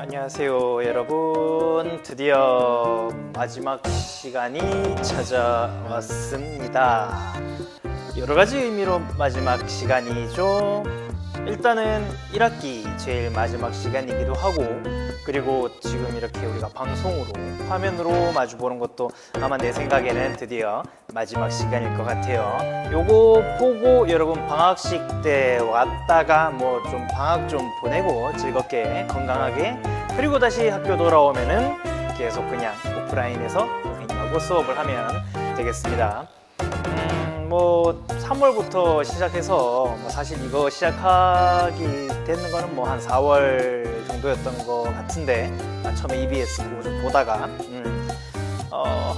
안녕하세요 여러분, 드디어 마지막 시간이 찾아왔습니다. 여러가지 의미로 마지막 시간이죠. 일단은 1학기 제일 마지막 시간이기도 하고, 그리고 지금 이렇게 우리가 방송으로 화면으로 마주보는 것도 아마 내 생각에는 드디어 마지막 시간일 것 같아요. 요거 보고 여러분 방학식 때 왔다가 뭐 좀 방학 좀 보내고 즐겁게 건강하게, 그리고 다시 학교 돌아오면은 계속 그냥 오프라인에서 선생님하고 수업을 하면 되겠습니다. 뭐 3월부터 시작해서 뭐 사실 이거 시작하기 되는 거는 뭐 한 4월 정도였던 것 같은데, 처음에 EBS 좀 보다가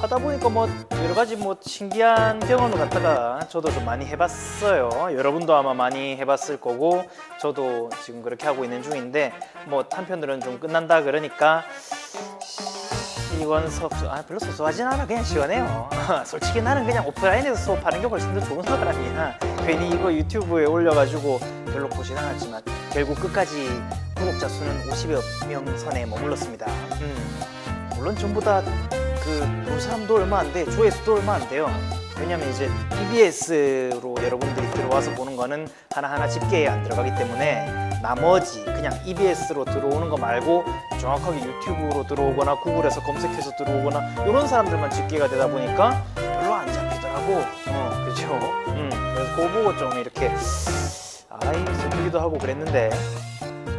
하다 보니까 뭐 여러 가지 뭐 신기한 경험을 갖다가 저도 좀 많이 해봤어요. 여러분도 아마 많이 해봤을 거고, 저도 지금 그렇게 하고 있는 중인데, 뭐 한편으로는 좀 끝난다 그러니까 이원 수업 별로 소소하진 않아. 그냥 시원해요. 솔직히 나는 그냥 오프라인에서 수업하는 게 훨씬 더 좋은 사람이야. 괜히 이거 유튜브에 올려가지고 별로 보진 않았지만 결국 끝까지 구독자 수는 50여 명 선에 머물렀습니다. 물론 전부 다 본 사람도 얼마 안 돼, 조회수도 얼마 안 돼요. 왜냐면 이제 EBS로 여러분들이 들어와서 보는 거는 하나하나 집계에 안 들어가기 때문에, 나머지 그냥 EBS로 들어오는 거 말고 정확하게 유튜브로 들어오거나 구글에서 검색해서 들어오거나 이런 사람들만 집계가 되다 보니까 별로 안 잡히더라고. 그죠? 그래서 그거 보고 좀 이렇게 슬프기도 하고 그랬는데,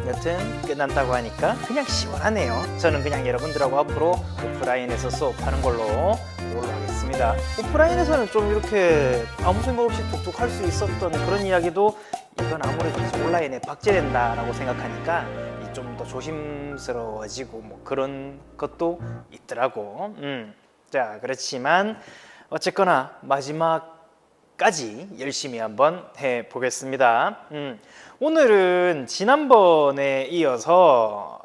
여튼 끝난다고 하니까 그냥 시원하네요. 저는 그냥 여러분들하고 앞으로 오프라인에서 수업하는 걸로 하겠습니다. 오프라인에서는 좀 이렇게 아무 생각 없이 툭툭 할 수 있었던 그런 이야기도, 이건 아무래도 이제 온라인에 박제된다라고 생각하니까 좀 더 조심스러워지고 뭐 그런 것도 있더라고. 자, 그렇지만 어쨌거나 마지막까지 열심히 한번 해보겠습니다. 오늘은 지난번에 이어서,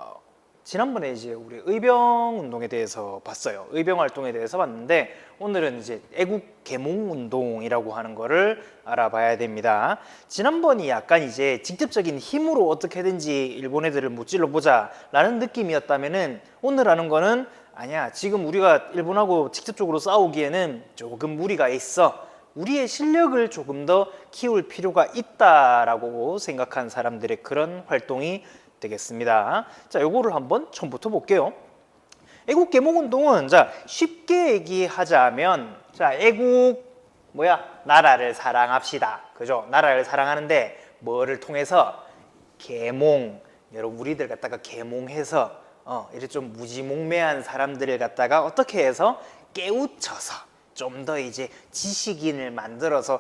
지난번에 이제 우리 의병 운동에 대해서 봤어요. 의병 활동에 대해서 봤는데, 오늘은 이제 애국 계몽 운동이라고 하는 거를 알아봐야 됩니다. 지난번이 약간 이제 직접적인 힘으로 어떻게든지 일본 애들을 무찔러 보자 라는 느낌이었다면은, 오늘 하는 거는 아니야, 지금 우리가 일본하고 직접적으로 싸우기에는 조금 무리가 있어, 우리의 실력을 조금 더 키울 필요가 있다라고 생각한 사람들의 그런 활동이 되겠습니다. 자, 요거를 한번 처음부터 볼게요. 애국 계몽 운동은, 자, 쉽게 얘기하자면, 자, 애국 나라를 사랑합시다. 그죠? 나라를 사랑하는데 뭐를 통해서? 계몽. 여러분, 우리들 갖다가 계몽해서 이렇게 좀 무지몽매한 사람들을 갖다가 어떻게 해서 깨우쳐서 좀 더 이제 지식인을 만들어서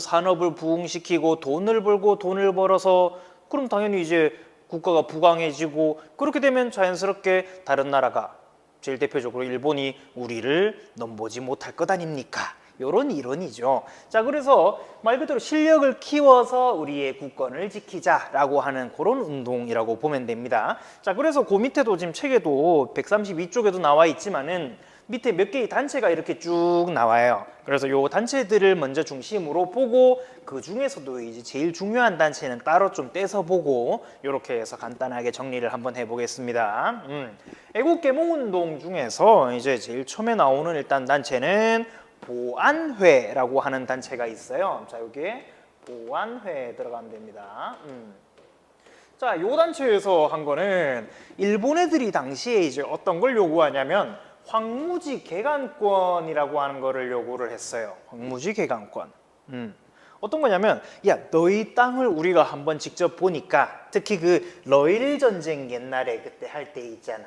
산업을 부흥시키고 돈을 벌고, 돈을 벌어서 그럼 당연히 이제 국가가 부강해지고, 그렇게 되면 자연스럽게 다른 나라가, 제일 대표적으로 일본이 우리를 넘보지 못할 것 아닙니까? 요런 이론이죠. 자, 그래서 말 그대로 실력을 키워서 우리의 국권을 지키자라고 하는 그런 운동이라고 보면 됩니다. 자, 그래서 그 밑에도 지금 책에도 132쪽에도 나와 있지만은, 밑에 몇 개의 단체가 이렇게 쭉 나와요. 그래서 요 단체들을 먼저 중심으로 보고, 그 중에서도 이제 제일 중요한 단체는 따로 좀 떼서 보고, 이렇게 해서 간단하게 정리를 한번 해보겠습니다. 애국계몽운동 중에서 이제 제일 처음에 나오는 일단 단체는 보안회라고 하는 단체가 있어요. 자, 여기에 보안회 들어가면 됩니다. 자, 요 단체에서 한 거는, 일본 애들이 당시에 이제 어떤 걸 요구하냐면, 황무지 개간권이라고 하는 거를 요구를 했어요. 황무지 개간권. 어떤 거냐면, 야, 너희 땅을 우리가 한번 직접 보니까, 특히 그 러일 전쟁 옛날에 그때 할 때 있잖아.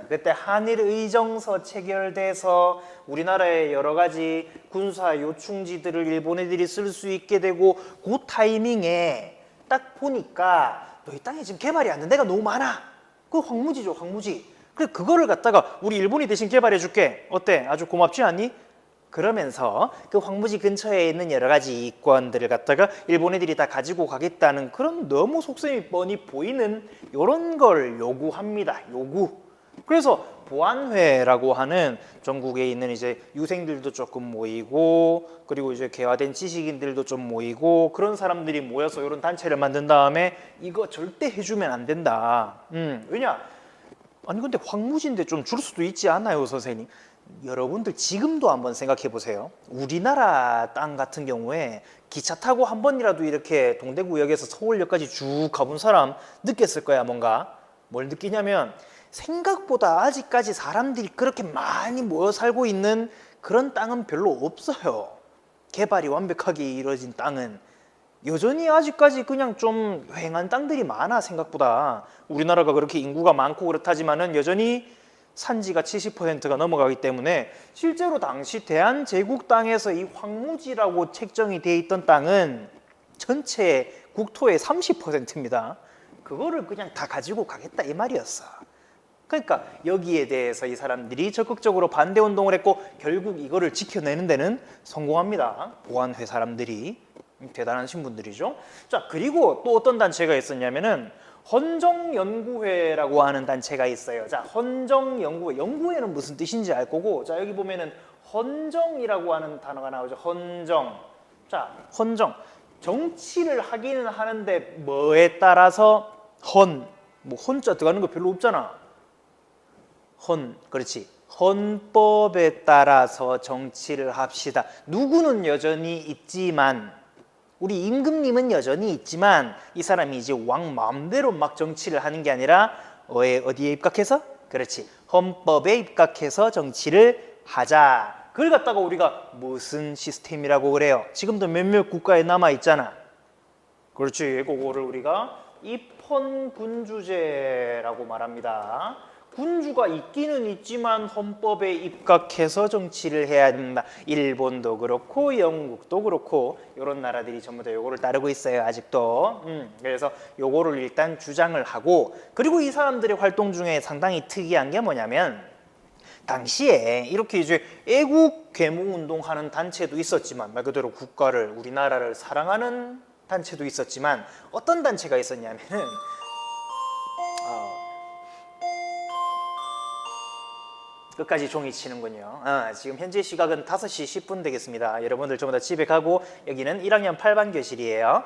그때 한일 의정서 체결돼서 우리나라의 여러 가지 군사 요충지들을 일본 애들이 쓸 수 있게 되고, 그 타이밍에 딱 보니까 너희 땅에 지금 개발이 안 된 데가 너무 많아. 그 황무지죠, 황무지. 그래, 그거를 갖다가 우리 일본이 대신 개발해 줄게. 어때? 아주 고맙지 않니? 그러면서 그 황무지 근처에 있는 여러 가지 이권들을 갖다가 일본 애들이 다 가지고 가겠다는 그런 너무 속셈이 뻔히 보이는 이런 걸 요구합니다. 요구. 그래서 보안회라고 하는 전국에 있는 이제 유생들도 조금 모이고 그리고 이제 개화된 지식인들도 좀 모이고 그런 사람들이 모여서 이런 단체를 만든 다음에 이거 절대 해주면 안 된다. 왜냐? 아니 근데 황무지인데 좀 줄 수도 있지 않아요, 선생님? 여러분들 지금도 한번 생각해 보세요. 우리나라 땅 같은 경우에 기차 타고 한 번이라도 이렇게 동대구역에서 서울역까지 쭉 가본 사람 느꼈을 거야, 뭔가. 뭘 느끼냐면 생각보다 아직까지 사람들이 그렇게 많이 모여 살고 있는 그런 땅은 별로 없어요. 개발이 완벽하게 이루어진 땅은 여전히 아직까지 그냥 좀 휑한 땅들이 많아. 생각보다 우리나라가 그렇게 인구가 많고 그렇다지만은 여전히 산지가 70%가 넘어가기 때문에 실제로 당시 대한제국 땅에서 이 황무지라고 책정이 돼 있던 땅은 전체 국토의 30%입니다. 그거를 그냥 다 가지고 가겠다 이 말이었어. 그러니까 여기에 대해서 이 사람들이 적극적으로 반대 운동을 했고 결국 이거를 지켜내는 데는 성공합니다. 보안회 사람들이 대단하신 분들이죠. 자, 그리고 또 어떤 단체가 있었냐면은 헌정연구회라고 하는 단체가 있어요. 자, 헌정연구회, 연구회는 무슨 뜻인지 알 거고, 자 여기 보면은 헌정이라고 하는 단어가 나오죠. 헌정. 자, 헌정. 정치를 하기는 하는데 뭐에 따라서 뭐 헌자 들어가는 거 별로 없잖아. 그렇지. 헌법에 따라서 정치를 합시다. 누구는 여전히 있지만, 우리 임금님은 여전히 있지만 이 사람이 이제 왕 마음대로 막 정치를 하는 게 아니라 어디에 입각해서? 그렇지. 헌법에 입각해서 정치를 하자. 그걸 갖다가 우리가 무슨 시스템이라고 그래요? 지금도 몇몇 국가에 남아 있잖아. 그렇지. 그거를 우리가 입헌군주제라고 말합니다. 군주가 있기는 있지만 헌법에 입각해서 정치를 해야 된다. 일본도 그렇고 영국도 그렇고 이런 나라들이 전부 다 요거를 따르고 있어요. 아직도. 그래서 요거를 일단 주장을 하고, 그리고 이 사람들의 활동 중에 상당히 특이한 게 뭐냐면 당시에 이렇게 이제 애국 계몽 운동하는 단체도 있었지만, 말 그대로 국가를, 우리나라를 사랑하는 단체도 있었지만 어떤 단체가 있었냐면은 끝까지 종이 치는군요. 지금 현재 시각은 5시 10분 되겠습니다. 여러분들 전부 다 집에 가고, 여기는 1학년 8반 교실이에요.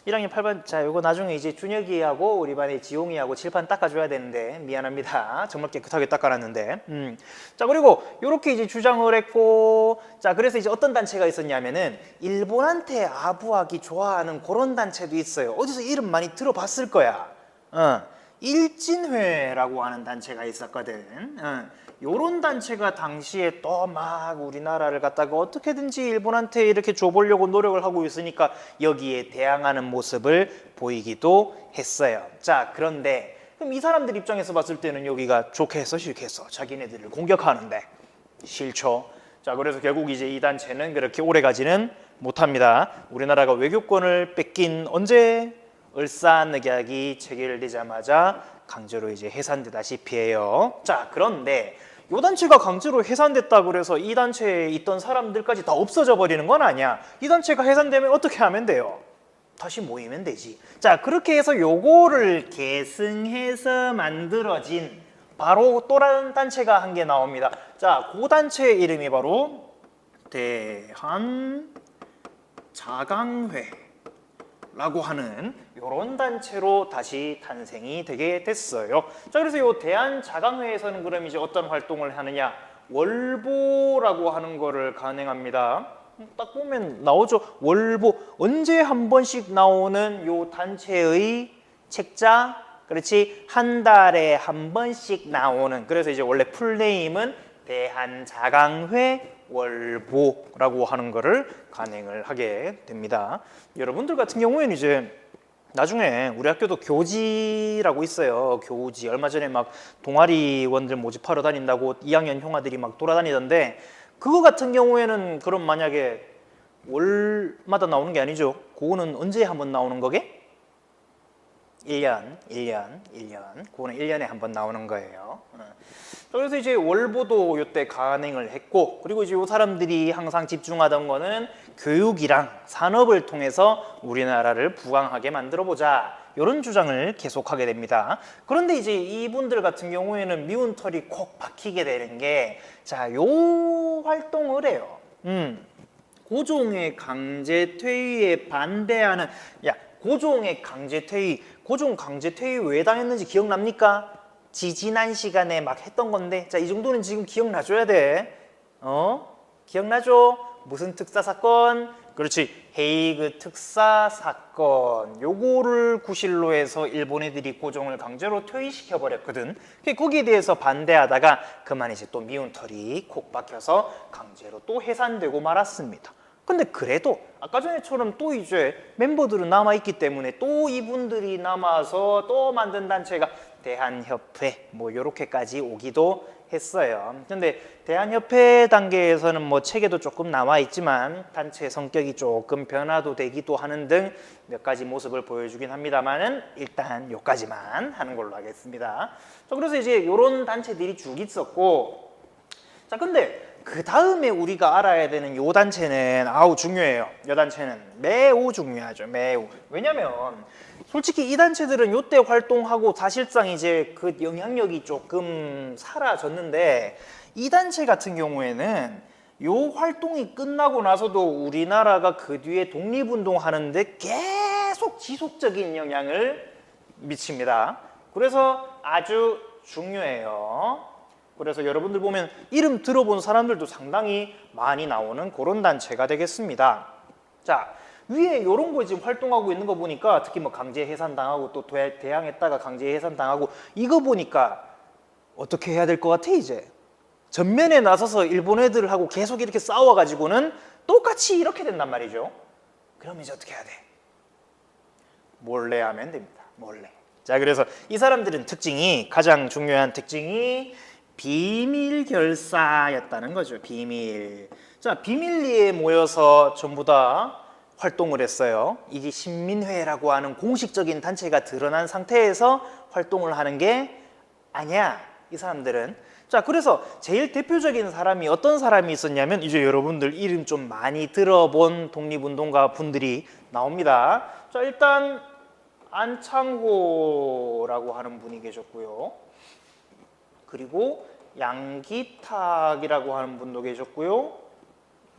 1학년 8반, 자, 요거 나중에 이제 준혁이하고 우리 반의 지용이하고 칠판 닦아줘야 되는데 미안합니다. 정말 깨끗하게 닦아놨는데. 자, 그리고 요렇게 이제 주장을 했고, 자, 그래서 이제 어떤 단체가 있었냐면은 일본한테 아부하기 좋아하는 그런 단체도 있어요. 어디서 이름 많이 들어봤을 거야. 일진회라고 하는 단체가 있었거든. 요런 단체가 당시에 또 막 우리나라를 갖다가 어떻게든지 일본한테 이렇게 줘보려고 노력을 하고 있으니까 여기에 대항하는 모습을 보이기도 했어요. 자, 그런데 그럼 이 사람들 입장에서 봤을 때는 여기가 좋겠어 싫겠어? 자기네들을 공격하는데 싫죠. 자, 그래서 결국 이제 이 단체는 그렇게 오래가지는 못합니다. 우리나라가 외교권을 뺏긴 언제? 을사늑약이 체결되자마자 강제로 이제 해산되다시피 해요. 자, 그런데 이 단체가 강제로 해산됐다 그래서 이 단체에 있던 사람들까지 다 없어져 버리는 건 아니야. 이 단체가 해산되면 어떻게 하면 돼요? 다시 모이면 되지. 자, 그렇게 해서 요거를 계승해서 만들어진 바로 또 다른 단체가 한 개 나옵니다. 자, 그 단체의 이름이 바로 대한자강회 라고 하는 이런 단체로 다시 탄생이 되게 됐어요. 자, 그래서 이 대한자강회에서는 그럼 이제 어떤 활동을 하느냐? 월보라고 하는 거를 간행합니다. 딱 보면 나오죠. 월보. 언제 한 번씩 나오는 요 단체의 책자? 그렇지. 한 달에 한 번씩 나오는. 그래서 이제 원래 풀네임은 대한자강회 월보라고 하는 거를 간행을 하게 됩니다. 여러분들 같은 경우에는 이제 나중에 우리 학교도 교지라고 있어요. 교지. 얼마 전에 막 동아리원들 모집하러 다닌다고 2학년 형아들이 막 돌아다니던데, 그거 같은 경우에는 그럼 만약에 월마다 나오는 게 아니죠. 그거는 언제 한번 나오는 거게? 1년. 그거는 1년에 한 번 나오는 거예요. 그래서 이제 월보도 이때 간행을 했고, 그리고 이제 이 사람들이 항상 집중하던 거는 교육이랑 산업을 통해서 우리나라를 부강하게 만들어 보자. 이런 주장을 계속하게 됩니다. 그런데 이제 이분들 같은 경우에는 미운 털이 콕 박히게 되는 게 자, 요 활동을 해요. 고종의 강제 퇴위에 반대하는 고종의 강제 퇴위, 고종 강제 퇴위 왜 당했는지 기억납니까? 지난 시간에 막 했던 건데 자, 이 정도는 지금 기억나줘야 돼. 기억나죠? 무슨 특사 사건? 그렇지, 헤이그 특사 사건. 요거를 구실로 해서 일본 애들이 고종을 강제로 퇴위시켜 버렸거든. 거기에 대해서 반대하다가 그만 이제 또 미운 털이 콕 박혀서 강제로 또 해산되고 말았습니다. 근데 그래도 아까 전에처럼 또 이제 멤버들은 남아있기 때문에 또 이분들이 남아서 또 만든 단체가 대한협회 뭐 요렇게까지 오기도 했어요. 근데 대한협회 단계에서는 뭐 책에도 조금 나와 있지만 단체 성격이 조금 변화도 되기도 하는 등 몇 가지 모습을 보여주긴 합니다만은 일단 요까지만 하는 걸로 하겠습니다. 자, 그래서 이제 요런 단체들이 쭉 있었고, 자 근데 그 다음에 우리가 알아야 되는 요 단체는 아우 중요해요. 요 단체는 매우 중요하죠. 매우. 왜냐면 솔직히 이 단체들은 요때 활동하고 사실상 이제 그 영향력이 조금 사라졌는데, 이 단체 같은 경우에는 요 활동이 끝나고 나서도 우리나라가 그 뒤에 독립운동 하는데 계속 지속적인 영향을 미칩니다. 그래서 아주 중요해요. 그래서 여러분들 보면 이름 들어본 사람들도 상당히 많이 나오는 그런 단체가 되겠습니다. 자, 위에 이런 거 지금 활동하고 있는 거 보니까 특히 뭐 강제 해산당하고 또 대항했다가 강제 해산당하고 이거 보니까 어떻게 해야 될 것 같아 이제? 전면에 나서서 일본 애들하고 계속 이렇게 싸워가지고는 똑같이 이렇게 된단 말이죠. 그럼 이제 어떻게 해야 돼? 몰래 하면 됩니다. 몰래. 자, 그래서 이 사람들은 가장 중요한 특징이 비밀 결사였다는 거죠. 비밀. 자, 비밀리에 모여서 전부 다 활동을 했어요. 이게 신민회라고 하는 공식적인 단체가 드러난 상태에서 활동을 하는 게 아니야, 이 사람들은. 자, 그래서 제일 대표적인 사람이 어떤 사람이 있었냐면 이제 여러분들 이름 좀 많이 들어본 독립운동가 분들이 나옵니다. 자, 일단 안창호라고 하는 분이 계셨고요. 그리고 양기탁이라고 하는 분도 계셨고요.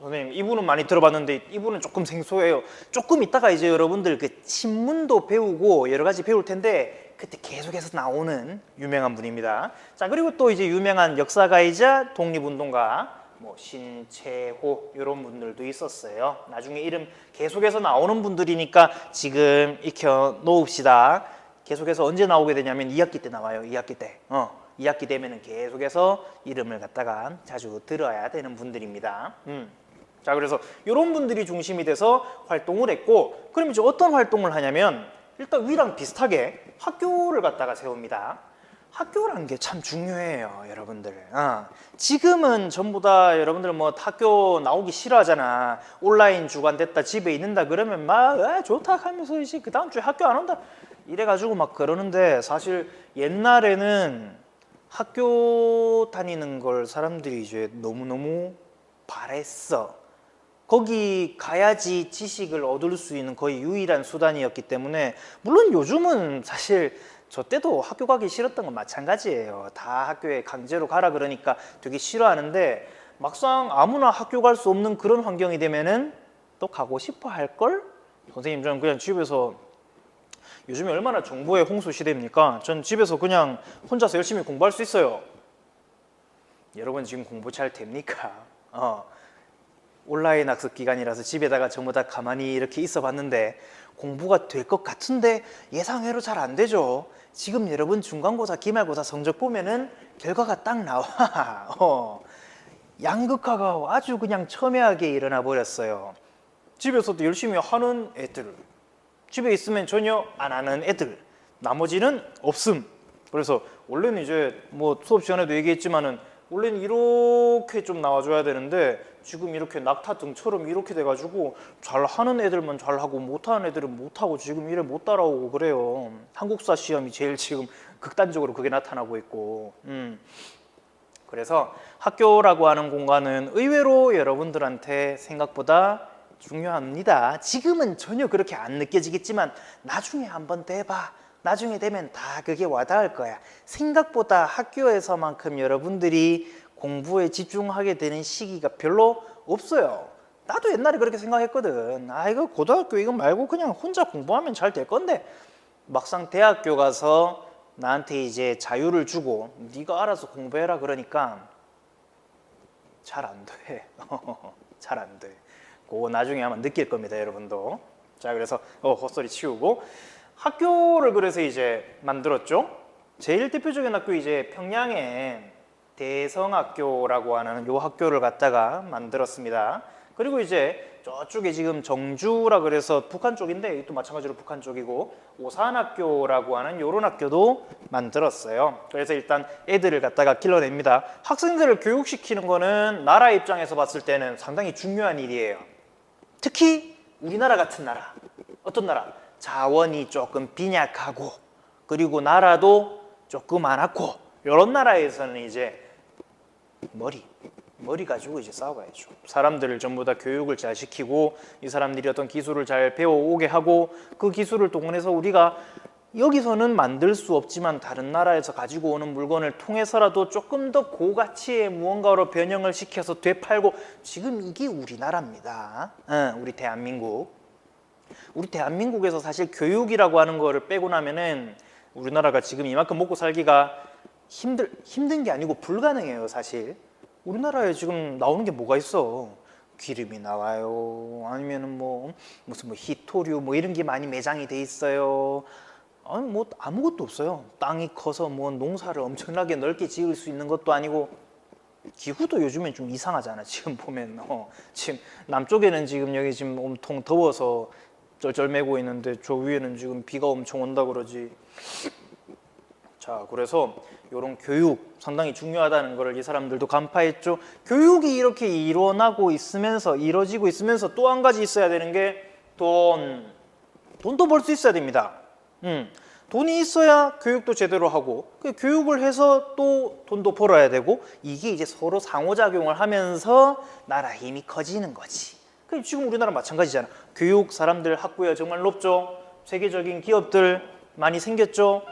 선생님, 이분은 많이 들어봤는데 이분은 조금 생소해요. 조금 있다가 이제 여러분들 그 신문도 배우고 여러 가지 배울 텐데 그때 계속해서 나오는 유명한 분입니다. 자, 그리고 또 이제 유명한 역사가이자 독립운동가 뭐 신채호 이런 분들도 있었어요. 나중에 이름 계속해서 나오는 분들이니까 지금 익혀 놓읍시다. 계속해서 언제 나오게 되냐면 2학기 때 나와요. 2학기 때. 2학기 되면은 계속해서 이름을 갖다가 자주 들어야 되는 분들입니다. 자, 그래서 이런 분들이 중심이 돼서 활동을 했고, 그럼 이제 어떤 활동을 하냐면 일단 위랑 비슷하게 학교를 갖다가 세웁니다. 학교라는 게 참 중요해요, 여러분들. 지금은 전부 다 여러분들 뭐 학교 나오기 싫어하잖아. 온라인 주관됐다, 집에 있는다 그러면 막 좋다 하면서 이제 그 다음 주에 학교 안 온다 이래가지고 막 그러는데, 사실 옛날에는 학교 다니는 걸 사람들이 이제 너무너무 바랬어. 거기 가야지 지식을 얻을 수 있는 거의 유일한 수단이었기 때문에, 물론 요즘은 사실 저 때도 학교 가기 싫었던 건 마찬가지예요. 다 학교에 강제로 가라 그러니까 되게 싫어하는데, 막상 아무나 학교 갈 수 없는 그런 환경이 되면은 또 가고 싶어 할걸? 선생님, 저는 그냥 집에서, 요즘에 얼마나 정보의 홍수 시대입니까? 전 집에서 그냥 혼자서 열심히 공부할 수 있어요. 여러분 지금 공부 잘 됩니까? 온라인 학습 기간이라서 집에다가 전부 다 가만히 이렇게 있어 봤는데 공부가 될 것 같은데 예상외로 잘 안 되죠. 지금 여러분 중간고사, 기말고사 성적 보면은 결과가 딱 나와. 양극화가 아주 그냥 첨예하게 일어나 버렸어요. 집에서도 열심히 하는 애들, 집에 있으면 전혀 안 하는 애들, 나머지는 없음. 그래서 원래는 이제 뭐 수업 시간에도 얘기했지만은 원래는 이렇게 좀 나와줘야 되는데 지금 이렇게 낙타 등처럼 이렇게 돼가지고 잘하는 애들만 잘하고 못하는 애들은 못하고 지금 이래 못 따라오고 그래요. 한국사 시험이 제일 지금 극단적으로 그게 나타나고 있고. 그래서 학교라고 하는 공간은 의외로 여러분들한테 생각보다 중요합니다. 지금은 전혀 그렇게 안 느껴지겠지만 나중에 한번 더 해봐. 나중에 되면 다 그게 와닿을 거야. 생각보다 학교에서만큼 여러분들이 공부에 집중하게 되는 시기가 별로 없어요. 나도 옛날에 그렇게 생각했거든. 아, 이거 고등학교 이거 말고 그냥 혼자 공부하면 잘 될 건데, 막상 대학교 가서 나한테 이제 자유를 주고 네가 알아서 공부해라 그러니까 잘 안 돼. 잘 안 돼. 그거 나중에 아마 느낄 겁니다, 여러분도. 자, 그래서 헛소리 치우고 학교를 그래서 이제 만들었죠. 제일 대표적인 학교 이제 평양에 대성학교라고 하는 요 학교를 갖다가 만들었습니다. 그리고 이제 저쪽에 지금 정주라 그래서 북한 쪽인데 이것도 마찬가지로 북한 쪽이고 오산학교라고 하는 요런 학교도 만들었어요. 그래서 일단 애들을 갖다가 길러냅니다. 학생들을 교육시키는 거는 나라 입장에서 봤을 때는 상당히 중요한 일이에요. 특히 우리나라 같은 나라, 어떤 나라? 자원이 조금 빈약하고 그리고 나라도 조금 많았고 이런 나라에서는 이제 머리 가지고 이제 싸워야죠. 사람들을 전부 다 교육을 잘 시키고 이 사람들이 어떤 기술을 잘 배워오게 하고 그 기술을 동원해서 우리가 여기서는 만들 수 없지만 다른 나라에서 가지고 오는 물건을 통해서라도 조금 더 고가치의 무언가로 변형을 시켜서 되팔고 지금 이게 우리나라입니다. 우리 대한민국. 우리 대한민국에서 사실 교육이라고 하는 거를 빼고 나면은 우리나라가 지금 이만큼 먹고 살기가 힘든 게 아니고 불가능해요, 사실. 우리나라에 지금 나오는 게 뭐가 있어? 기름이 나와요. 아니면은 무슨 히토류 이런 게 많이 매장이 돼 있어요. 아니 아무것도 없어요. 땅이 커서 농사를 엄청나게 넓게 지을 수 있는 것도 아니고 기후도 요즘엔 좀 이상하잖아. 지금 보면 지금 남쪽에는 지금 여기 지금 엄청 더워서 쩔쩔매고 있는데 저 위에는 지금 비가 엄청 온다 그러지. 자, 그래서 이런 교육 상당히 중요하다는 것을 이 사람들도 간파했죠. 교육이 이렇게 이루어지고 있으면서 또 한 가지 있어야 되는 게 돈도 벌 수 있어야 됩니다. 돈이 있어야 교육도 제대로 하고 교육을 해서 또 돈도 벌어야 되고 이게 이제 서로 상호작용을 하면서 나라 힘이 커지는 거지. 지금 우리나라 마찬가지잖아. 교육 사람들 학구가 정말 높죠. 세계적인 기업들 많이 생겼죠.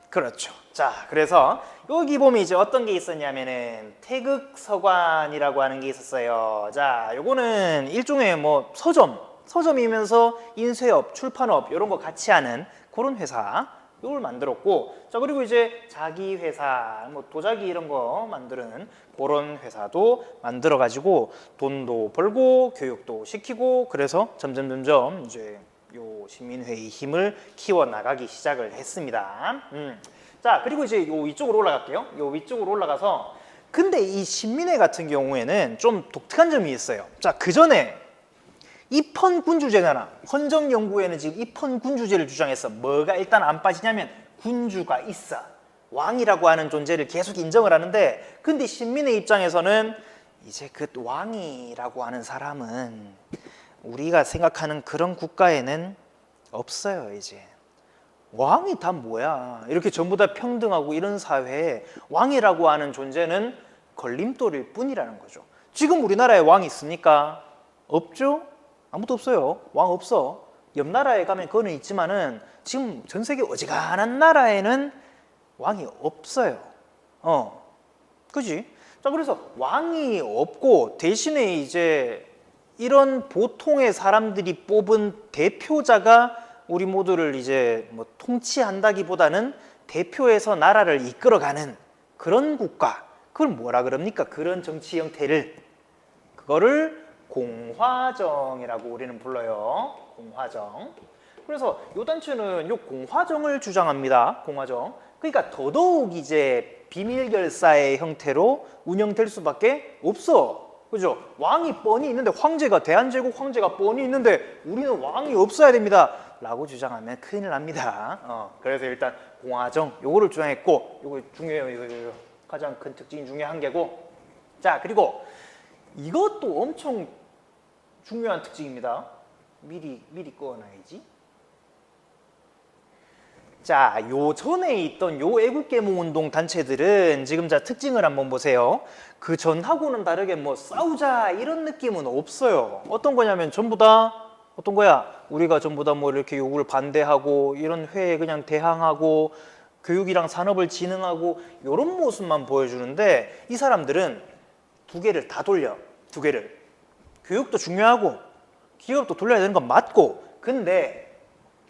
그렇죠. 자, 그래서 여기 보면 이제 어떤 게 있었냐면은 태극서관이라고 하는 게 있었어요. 자, 요거는 일종의 서점이면서 인쇄업, 출판업 이런 거 같이 하는 그런 회사 이걸 만들었고, 자, 그리고 이제 자기 회사, 도자기 이런 거 만드는 그런 회사도 만들어 가지고 돈도 벌고 교육도 시키고 그래서 점점 이제 요 시민회의 힘을 키워 나가기 시작을 했습니다. 자, 그리고 이제 요 위쪽으로 올라갈게요. 요 위쪽으로 올라가서 근데 이 신민회 같은 경우에는 좀 독특한 점이 있어요. 자, 그 전에 입헌군주제잖아. 헌정연구회는 지금 입헌군주제를 주장했어. 뭐가 일단 안 빠지냐면 군주가 있어. 왕이라고 하는 존재를 계속 인정을 하는데 근데 신민의 입장에서는 이제 그 왕이라고 하는 사람은 우리가 생각하는 그런 국가에는 없어요. 이제 왕이 다 뭐야. 이렇게 전부 다 평등하고 이런 사회에 왕이라고 하는 존재는 걸림돌일 뿐이라는 거죠. 지금 우리나라에 왕이 있습니까? 없죠? 아무도 없어요. 왕 없어. 옆 나라에 가면 그거는 있지만은 지금 전 세계 어지간한 나라에는 왕이 없어요. 그지? 자, 그래서 왕이 없고 대신에 이제 이런 보통의 사람들이 뽑은 대표자가 우리 모두를 이제 통치한다기보다는 대표해서 나라를 이끌어가는 그런 국가. 그걸 뭐라 그럽니까? 그런 정치 형태를. 그거를 공화정이라고 우리는 불러요. 공화정. 그래서 이 단체는 이 공화정을 주장합니다. 공화정. 그러니까 더더욱 이제 비밀결사의 형태로 운영될 수밖에 없어. 그죠? 왕이 뻔히 있는데 대한제국 황제가 뻔히 있는데 우리는 왕이 없어야 됩니다. 라고 주장하면 큰일 납니다. 그래서 일단 공화정 요거를 주장했고 요거 중요해요. 이거 가장 큰 특징 중에 한 개고. 자, 그리고 이것도 엄청 중요한 특징입니다. 미리 꺼놔야지. 자, 요 전에 있던 요 애국계몽운동 단체들은 지금 자 특징을 한번 보세요. 그 전하고는 다르게 뭐 싸우자 이런 느낌은 없어요. 어떤 거냐면 전부 다 어떤 거야? 우리가 전부 다 뭐 이렇게 요구를 반대하고 이런 회에 그냥 대항하고 교육이랑 산업을 진흥하고 이런 모습만 보여주는데 이 사람들은 두 개를 다 돌려. 두 개를. 교육도 중요하고 기업도 돌려야 되는 건 맞고 근데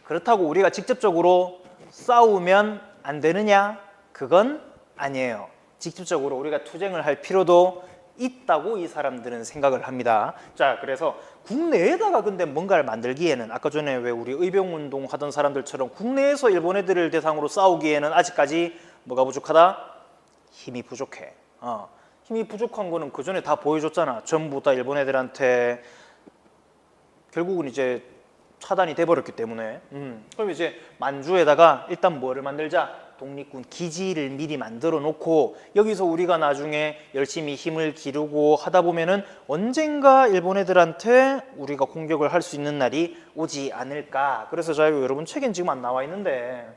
그렇다고 우리가 직접적으로 싸우면 안 되느냐? 그건 아니에요. 직접적으로 우리가 투쟁을 할 필요도 있다고 이 사람들은 생각을 합니다. 자, 그래서 국내에다가 근데 뭔가를 만들기에는 아까 전에 왜 우리 의병운동 하던 사람들처럼 국내에서 일본 애들을 대상으로 싸우기에는 아직까지 뭐가 부족하다? 힘이 부족해. 힘이 부족한 거는 그 전에 다 보여줬잖아. 전부 다 일본 애들한테 결국은 이제 차단이 돼버렸기 때문에 그럼 이제 만주에다가 일단 뭐를 만들자? 독립군 기지를 미리 만들어 놓고 여기서 우리가 나중에 열심히 힘을 기르고 하다 보면은 언젠가 일본 애들한테 우리가 공격을 할 수 있는 날이 오지 않을까. 그래서 자 여러분 책엔 지금 안 나와 있는데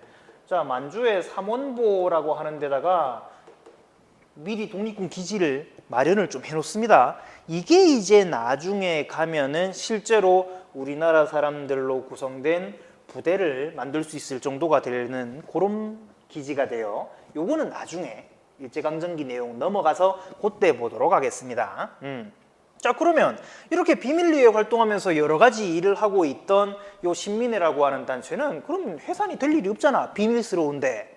자 만주의 삼원보라고 하는 데다가 미리 독립군 기지를 마련을 좀 해놓습니다. 이게 이제 나중에 가면은 실제로 우리나라 사람들로 구성된 부대를 만들 수 있을 정도가 되는 그런 기지가 돼요. 요거는 나중에 일제강점기 내용 넘어가서 그때 보도록 하겠습니다. 자 그러면 이렇게 비밀리에 활동하면서 여러 가지 일을 하고 있던 요 신민회라고 하는 단체는 그럼 해산이 될 일이 없잖아. 비밀스러운데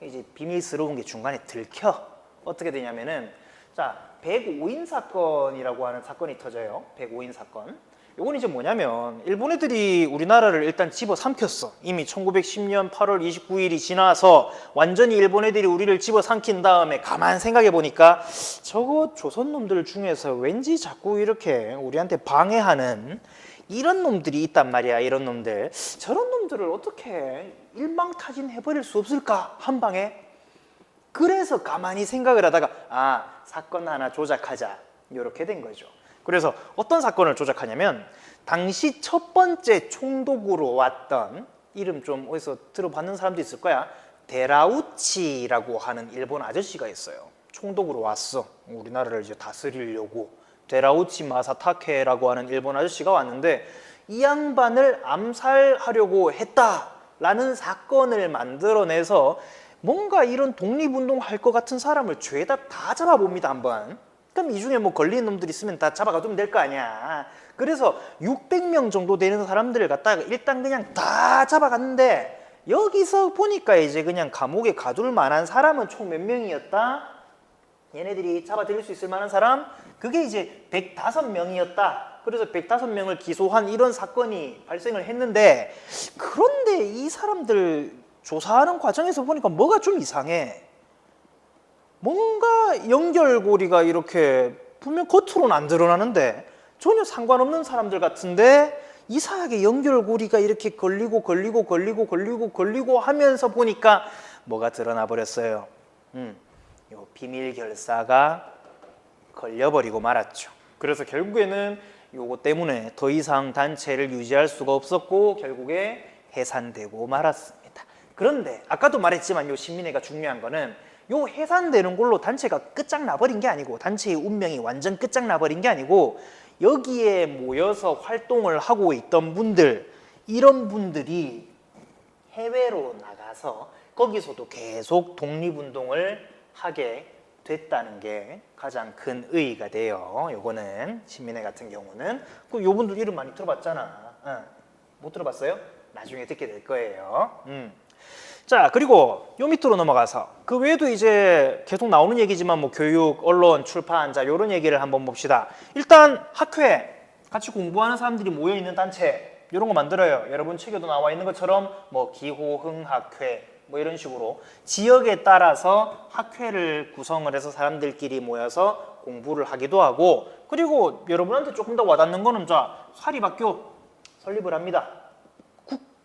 이제 비밀스러운 게 중간에 들켜. 어떻게 되냐면은 자 105인 사건이라고 하는 사건이 터져요. 105인 사건. 이건 이제 뭐냐면 일본 애들이 우리나라를 일단 집어삼켰어. 이미 1910년 8월 29일이 지나서 완전히 일본 애들이 우리를 집어삼킨 다음에 가만 생각해 보니까 저거 조선 놈들 중에서 왠지 자꾸 이렇게 우리한테 방해하는 이런 놈들이 있단 말이야. 이런 놈들. 저런 놈들을 어떻게 일망타진해버릴 수 없을까? 한 방에. 그래서 가만히 생각을 하다가 사건 하나 조작하자 이렇게 된 거죠. 그래서 어떤 사건을 조작하냐면 당시 첫 번째 총독으로 왔던 이름 좀 어디서 들어봤는 사람도 있을 거야. 데라우치라고 하는 일본 아저씨가 있어요. 총독으로 왔어. 우리나라를 이제 다스리려고. 데라우치 마사타케라고 하는 일본 아저씨가 왔는데 이 양반을 암살하려고 했다라는 사건을 만들어내서 뭔가 이런 독립운동 할 것 같은 사람을 죄다 다 잡아봅니다 한번. 그럼 이 중에 뭐 걸린 놈들 있으면 다 잡아가두면 될 거 아니야. 그래서 600명 정도 되는 사람들을 갖다가 일단 그냥 다 잡아갔는데 여기서 보니까 이제 그냥 감옥에 가둘 만한 사람은 총 몇 명이었다? 얘네들이 잡아들일 수 있을 만한 사람? 그게 이제 105명이었다. 그래서 105명을 기소한 이런 사건이 발생을 했는데 그런데 이 사람들 조사하는 과정에서 보니까 뭐가 좀 이상해. 뭔가 연결고리가 이렇게 분명 겉으로는 안 드러나는데 전혀 상관없는 사람들 같은데 이상하게 연결고리가 이렇게 걸리고 하면서 보니까 뭐가 드러나 버렸어요. 요 비밀 결사가 걸려버리고 말았죠. 그래서 결국에는 요거 때문에 더 이상 단체를 유지할 수가 없었고 결국에 해산되고 말았습니다. 그런데 아까도 말했지만 요 신민회가 중요한 거는 요 해산되는 걸로 단체가 끝장나버린 게 아니고 단체의 운명이 완전 끝장나버린 게 아니고 여기에 모여서 활동을 하고 있던 분들 이런 분들이 해외로 나가서 거기서도 계속 독립운동을 하게 됐다는 게 가장 큰 의의가 돼요. 요거는 신민회 같은 경우는 요 분들 이름 많이 들어봤잖아. 못 들어봤어요? 나중에 듣게 될 거예요. 자 그리고 요 밑으로 넘어가서 그 외에도 이제 계속 나오는 얘기지만 뭐 교육, 언론, 출판 자 요런 얘기를 한번 봅시다. 일단 학회 같이 공부하는 사람들이 모여있는 단체 이런 거 만들어요. 여러분 책에도 나와 있는 것처럼 뭐 기호흥학회 뭐 이런 식으로 지역에 따라서 학회를 구성을 해서 사람들끼리 모여서 공부를 하기도 하고 그리고 여러분한테 조금 더 와닿는 거는 자 사립학교 설립을 합니다.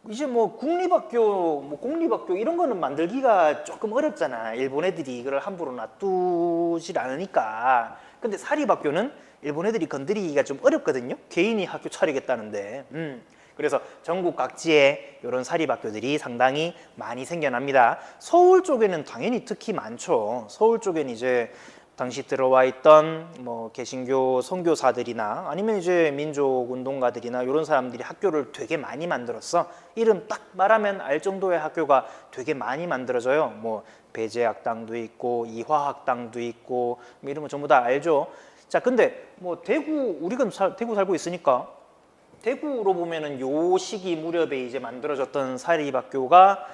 이제 뭐 국립학교, 뭐 공립학교 이런 거는 만들기가 조금 어렵잖아. 일본 애들이 이걸 함부로 놔두질 않으니까. 근데 사립학교는 일본 애들이 건드리기가 좀 어렵거든요. 개인이 학교 차리겠다는데. 그래서 전국 각지에 이런 사립학교들이 상당히 많이 생겨납니다. 서울 쪽에는 당연히 특히 많죠. 서울 쪽에는 이제 당시 들어와 있던 뭐 개신교 선교사들이나 아니면 이제 민족 운동가들이나 이런 사람들이 학교를 되게 많이 만들었어. 이름 딱 말하면 알 정도의 학교가 되게 많이 만들어져요. 뭐 배재학당도 있고 이화학당도 있고 뭐 이런 거 전부 다 알죠. 자, 근데 뭐 대구, 우리가 대구 살고 있으니까 대구로 보면은 요 시기 무렵에 이제 만들어졌던 사립학교가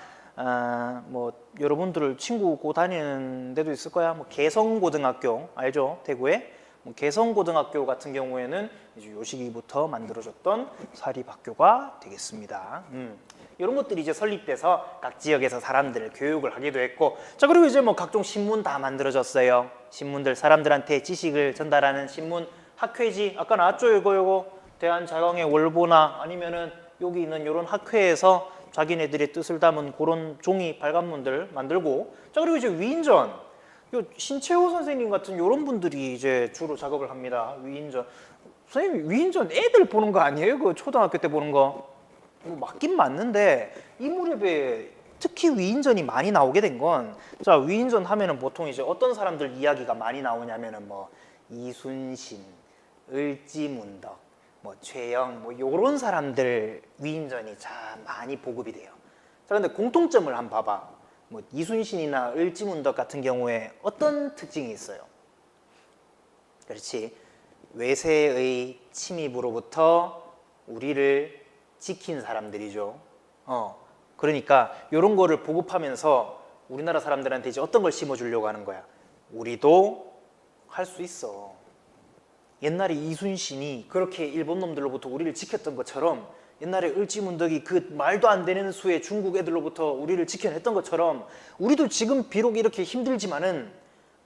뭐 여러분들 친구 고 다니는 데도 있을 거야. 뭐 개성고등학교 알죠? 대구에 뭐 개성고등학교 같은 경우에는 이제 요 시기부터 만들어졌던 사립학교가 되겠습니다. 이런 것들이 이제 설립돼서 각 지역에서 사람들을 교육을 하기도 했고, 자, 그리고 이제 뭐 각종 신문 다 만들어졌어요. 신문들, 사람들한테 지식을 전달하는 신문, 학회지 아까 나왔죠? 이거 대한자강의 월보나 아니면은 여기 있는 이런 학회에서 자기네들의 뜻을 담은 그런 종이 발간문들 만들고, 자, 그리고 이제 위인전, 요 신채호 선생님 같은 이런 분들이 이제 주로 작업을 합니다. 위인전. 선생님, 위인전 애들 보는 거 아니에요? 그 초등학교 때 보는 거. 뭐 맞긴 맞는데 이 무렵에 특히 위인전이 많이 나오게 된 건, 자, 위인전 하면은 보통 이제 어떤 사람들 이야기가 많이 나오냐면은 뭐 이순신, 을지문덕, 뭐 최영, 뭐 요런 사람들 위인전이 참 많이 보급이 돼요. 자, 근데 공통점을 한번 봐봐. 뭐 이순신이나 을지문덕 같은 경우에 어떤 특징이 있어요? 그렇지. 외세의 침입으로부터 우리를 지킨 사람들이죠. 그러니까 이런 거를 보급하면서 우리나라 사람들한테 이제 어떤 걸 심어주려고 하는 거야. 우리도 할 수 있어. 옛날에 이순신이 그렇게 일본 놈들로부터 우리를 지켰던 것처럼, 옛날에 을지문덕이 그 말도 안 되는 수의 중국 애들로부터 우리를 지켜냈던 것처럼, 우리도 지금 비록 이렇게 힘들지만은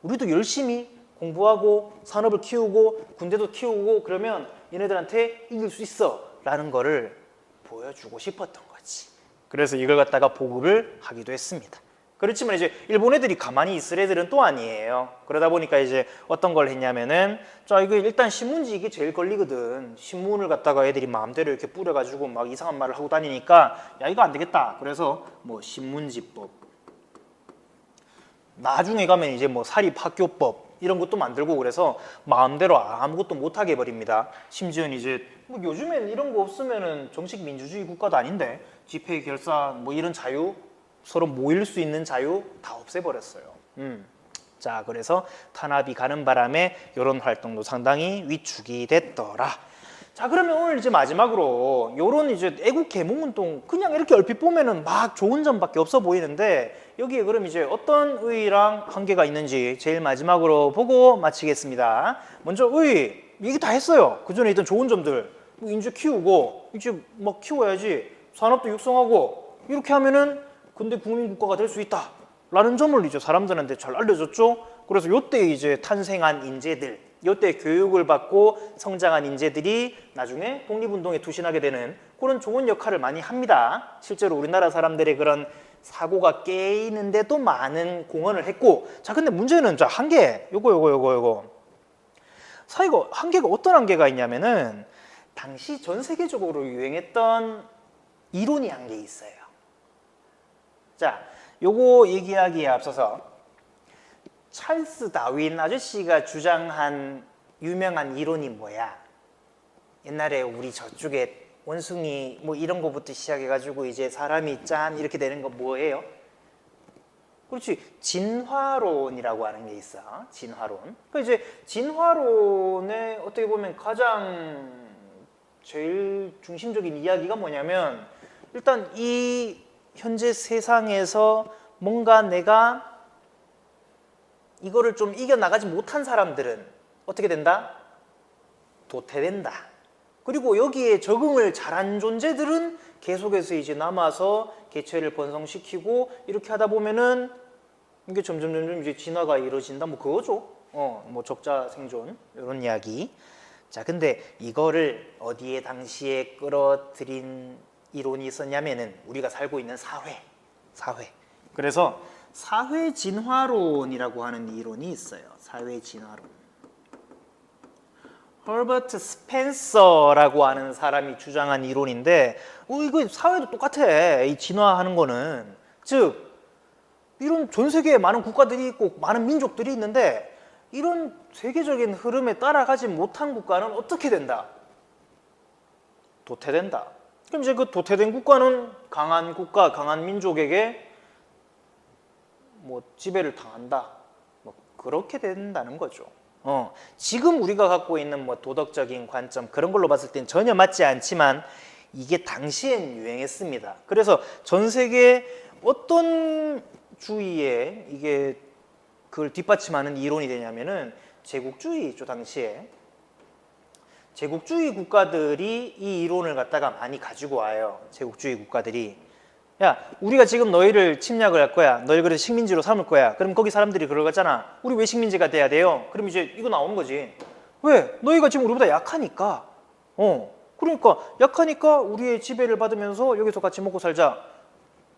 우리도 열심히 공부하고 산업을 키우고 군대도 키우고 그러면 얘네들한테 이길 수 있어 라는 거를 보여주고 싶었던 거지. 그래서 이걸 갖다가 보급을 하기도 했습니다. 그렇지만 이제 일본 애들이 가만히 있을 애들은 또 아니에요. 그러다 보니까 이제 어떤 걸 했냐면은, 자, 이거 일단 신문지 이게 제일 걸리거든. 신문을 갖다가 애들이 마음대로 이렇게 뿌려가지고 막 이상한 말을 하고 다니니까, 야, 이거 안 되겠다. 그래서 뭐 신문지법, 나중에 가면 이제 뭐 사립학교법 이런 것도 만들고, 그래서 마음대로 아무것도 못하게 해버립니다. 심지어는 이제 뭐 요즘엔 이런 거 없으면은 정식 민주주의 국가도 아닌데 집회 결사 뭐 이런 자유, 서로 모일 수 있는 자유 다 없애버렸어요. 자, 그래서 탄압이 가는 바람에 이런 활동도 상당히 위축이 됐더라. 자, 그러면 오늘 이제 마지막으로 요런 이제 애국 계몽운동 그냥 이렇게 얼핏 보면은 막 좋은 점밖에 없어 보이는데, 여기에 그럼 이제 어떤 의의랑 관계가 있는지 제일 마지막으로 보고 마치겠습니다. 먼저 의의, 이게 다 했어요. 그 전에 있던 좋은 점들, 뭐 인재 키우고 이제 막 키워야지, 산업도 육성하고, 이렇게 하면은 근대 국민국가가 될 수 있다 라는 점을 이제 사람들한테 잘 알려줬죠. 그래서 요때 이제 탄생한 인재들, 요때 교육을 받고 성장한 인재들이 나중에 독립운동에 투신하게 되는 그런 좋은 역할을 많이 합니다. 실제로 우리나라 사람들의 그런 사고가 깨이는데도 많은 공헌을 했고, 자, 근데 문제는 자, 한계, 요거 사이가 한계가 어떤 한계가 있냐면은, 당시 전 세계적으로 유행했던 이론이 한 게 있어요. 자, 요거 얘기하기에 앞서서 찰스 다윈 아저씨가 주장한 유명한 이론이 뭐야? 옛날에 우리 저쪽에 원숭이 뭐 이런 거부터 시작해가지고 이제 사람이 짠 이렇게 되는 거 뭐예요? 그렇지, 진화론이라고 하는 게 있어. 진화론. 그 이제 진화론의 어떻게 보면 가장 제일 중심적인 이야기가 뭐냐면, 일단 이 현재 세상에서 뭔가 내가 이거를 좀 이겨나가지 못한 사람들은 어떻게 된다? 도태된다. 그리고 여기에 적응을 잘한 존재들은 계속해서 이제 남아서 개체를 번성시키고, 이렇게 하다 보면은 이게 점점 이제 진화가 이루어진다. 뭐 그거죠. 뭐 적자 생존 이런 이야기. 자, 근데 이거를 어디에 당시에 끌어들인 이론이 있었냐면은 우리가 살고 있는 사회. 그래서 사회 진화론이라고 하는 이론이 있어요. 사회 진화론. 허버트 스펜서라고 하는 사람이 주장한 이론인데 이거 사회도 똑같아. 이 진화하는 거는. 즉 이런 전 세계에 많은 국가들이 있고 많은 민족들이 있는데 이런 세계적인 흐름에 따라가지 못한 국가는 어떻게 된다? 도태된다. 그럼 이제 그 도태된 국가는 강한 국가, 강한 민족에게 뭐 지배를 당한다. 뭐 그렇게 된다는 거죠. 지금 우리가 갖고 있는 뭐 도덕적인 관점 그런 걸로 봤을 땐 전혀 맞지 않지만 이게 당시엔 유행했습니다. 그래서 전 세계 어떤 주의에 이게 그걸 뒷받침하는 이론이 되냐면은 제국주의죠. 당시에 제국주의 국가들이 이 이론을 갖다가 많이 가지고 와요. 제국주의 국가들이 야 우리가 지금 너희를 침략을 할 거야. 너희 그래서 식민지로 삼을 거야. 그럼 거기 사람들이 그럴 거잖아. 우리 왜 식민지가 돼야 돼요? 그럼 이제 이거 나오는 거지. 왜? 너희가 지금 우리보다 약하니까. 그러니까 약하니까 우리의 지배를 받으면서 여기서 같이 먹고 살자.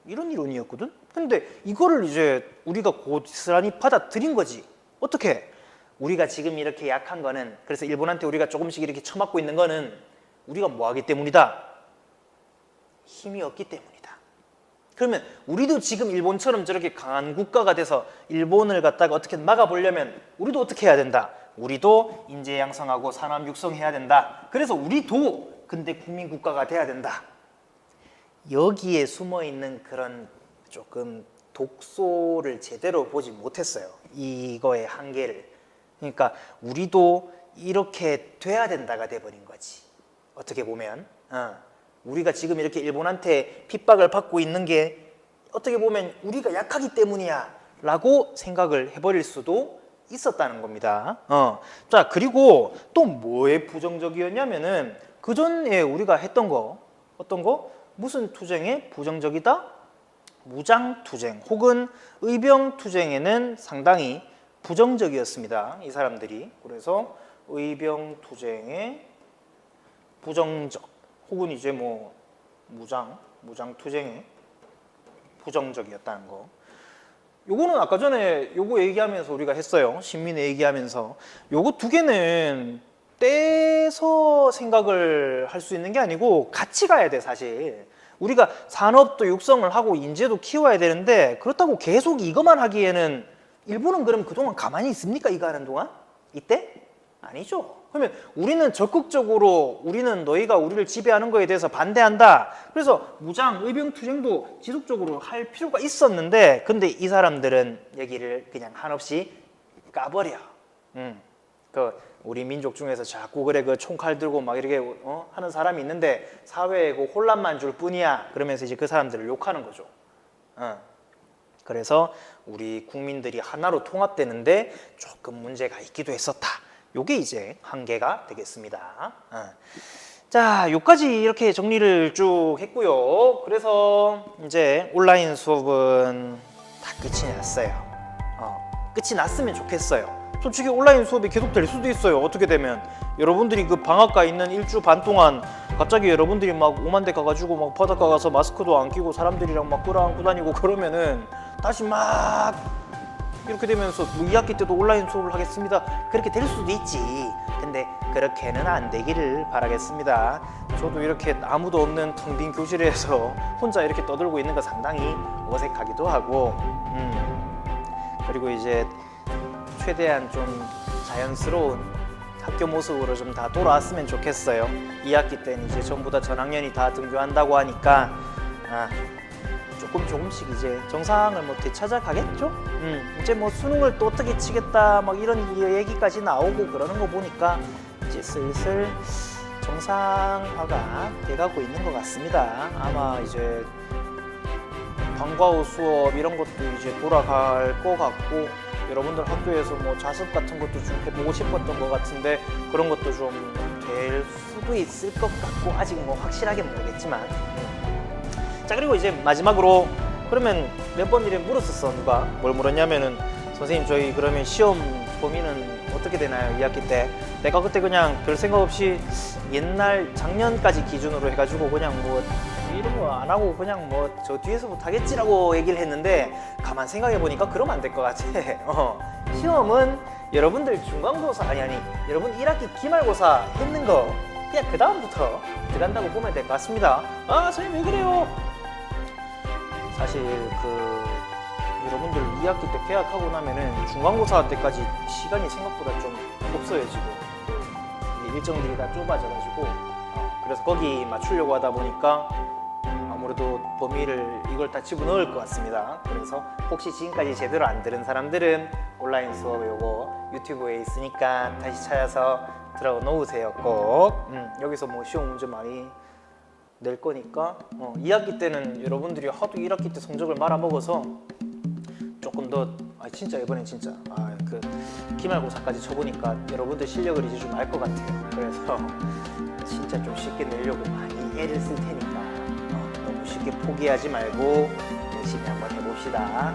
이런 이론이었거든. 근데 이거를 이제 우리가 고스란히 받아들인 거지. 어떻게? 우리가 지금 이렇게 약한 거는 그래서 일본한테 우리가 조금씩 이렇게 처맞고 있는 거는 우리가 뭐 하기 때문이다? 힘이 없기 때문이다. 그러면 우리도 지금 일본처럼 저렇게 강한 국가가 돼서 일본을 갖다가 어떻게 막아보려면 우리도 어떻게 해야 된다? 우리도 인재 양성하고 산업 육성해야 된다. 그래서 우리도 근대 국민 국가가 돼야 된다. 여기에 숨어 있는 그런 조금 독소를 제대로 보지 못했어요. 이거의 한계를. 그러니까 우리도 이렇게 돼야 된다가 돼버린 거지. 어떻게 보면 우리가 지금 이렇게 일본한테 핍박을 받고 있는 게 어떻게 보면 우리가 약하기 때문이야 라고 생각을 해버릴 수도 있었다는 겁니다. 자 그리고 또 뭐에 부정적이었냐면은 그 전에 우리가 했던 거 어떤 거? 무슨 투쟁에 부정적이다? 무장투쟁 혹은 의병투쟁에는 상당히 부정적이었습니다. 이 사람들이. 그래서 의병투쟁에 부정적 혹은 이제 뭐 무장투쟁에 부정적이었다는 거. 요거는 아까 전에 요거 얘기하면서 우리가 했어요. 신민회 얘기하면서 요거 두 개는 떼서 생각을 할 수 있는 게 아니고 같이 가야 돼. 사실 우리가 산업도 육성을 하고 인재도 키워야 되는데 그렇다고 계속 이것만 하기에는 일본은 그럼 그동안 가만히 있습니까? 이거 하는 동안? 이때? 아니죠. 그러면 우리는 적극적으로 우리는 너희가 우리를 지배하는 거에 대해서 반대한다. 그래서 무장, 의병투쟁도 지속적으로 할 필요가 있었는데 근데 이 사람들은 얘기를 그냥 한없이 까버려. 우리 민족 중에서 자꾸 그래 그 총칼 들고 막 이렇게 하는 사람이 있는데 사회에 그 혼란만 줄 뿐이야. 그러면서 이제 그 사람들을 욕하는 거죠. 그래서 우리 국민들이 하나로 통합되는데 조금 문제가 있기도 했었다. 요게 이제 한계가 되겠습니다. 자, 요까지 이렇게 정리를 쭉 했고요. 그래서 이제 온라인 수업은 다 끝이 났어요. 끝이 났으면 좋겠어요. 솔직히 온라인 수업이 계속 될 수도 있어요. 어떻게 되면 여러분들이 그 방학가 있는 일주 반 동안 갑자기 여러분들이 막 오만대 가가지고 막 바닷가 가서 마스크도 안 끼고 사람들이랑 막 끌어안고 다니고 그러면은 다시 막 이렇게 되면서 뭐 2학기 때도 온라인 수업을 하겠습니다. 그렇게 될 수도 있지. 근데 그렇게는 안 되기를 바라겠습니다. 저도 이렇게 아무도 없는 텅 빈 교실에서 혼자 이렇게 떠들고 있는 거 상당히 어색하기도 하고 그리고 이제 최대한 좀 자연스러운 학교 모습으로 좀 다 돌아왔으면 좋겠어요. 2학기 때는 이제 전부 다 전학년이 다 등교한다고 하니까 조금씩 이제 정상을 뭐 되찾아가겠죠? 이제 뭐 수능을 또 어떻게 치겠다 막 이런 얘기까지 나오고 그러는 거 보니까 이제 슬슬 정상화가 돼가고 있는 것 같습니다. 아마 이제 방과 후 수업 이런 것도 이제 돌아갈 것 같고 여러분들 학교에서 뭐 자습 같은 것도 좀 해보고 싶었던 것 같은데 그런 것도 좀 될 수도 있을 것 같고 아직 뭐 확실하게 모르겠지만 자 그리고 이제 마지막으로 그러면 몇 번 일에 물었었어. 누가 뭘 물었냐면은 선생님 저희 그러면 시험 범위는 어떻게 되나요? 2학기 때 내가 그때 그냥 별 생각 없이 옛날 작년까지 기준으로 해가지고 그냥 뭐 이런 거 안 하고 그냥 뭐 저 뒤에서부터 하겠지라고 얘기를 했는데 가만 생각해 보니까 그러면 안 될 것 같아. 시험은 여러분들 중간고사 아니 여러분 1학기 기말고사 했는 거 그냥 그 다음부터 들어간다고 보면 될 것 같습니다. 아 선생님 왜 그래요? 사실 여러분들 2학기 때 개학하고 나면은 중간고사 때까지 시간이 생각보다 좀 없어요 지금. 일정들이 다 좁아져가지고 그래서 거기 맞추려고 하다 보니까 아무래도 범위를 이걸 다 집어넣을 것 같습니다. 그래서 혹시 지금까지 제대로 안 들은 사람들은 온라인 수업 요거 유튜브에 있으니까 다시 찾아서 들어 놓으세요 꼭. 여기서 뭐 시험 문제 많이 낼 거니까 2학기 때는 여러분들이 하도 1학기 때 성적을 말아먹어서 조금 더 진짜 이번엔 진짜 기말고사까지 쳐보니까 여러분들 실력을 이제 좀 알 것 같아요. 그래서 진짜 좀 쉽게 내려고 많이 애를 쓸 테니까 너무 쉽게 포기하지 말고 열심히 한번 해봅시다.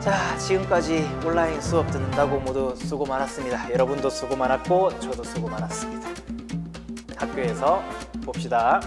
자, 지금까지 온라인 수업 듣는다고 모두 수고 많았습니다. 여러분도 수고 많았고 저도 수고 많았습니다. 학교에서 봅시다.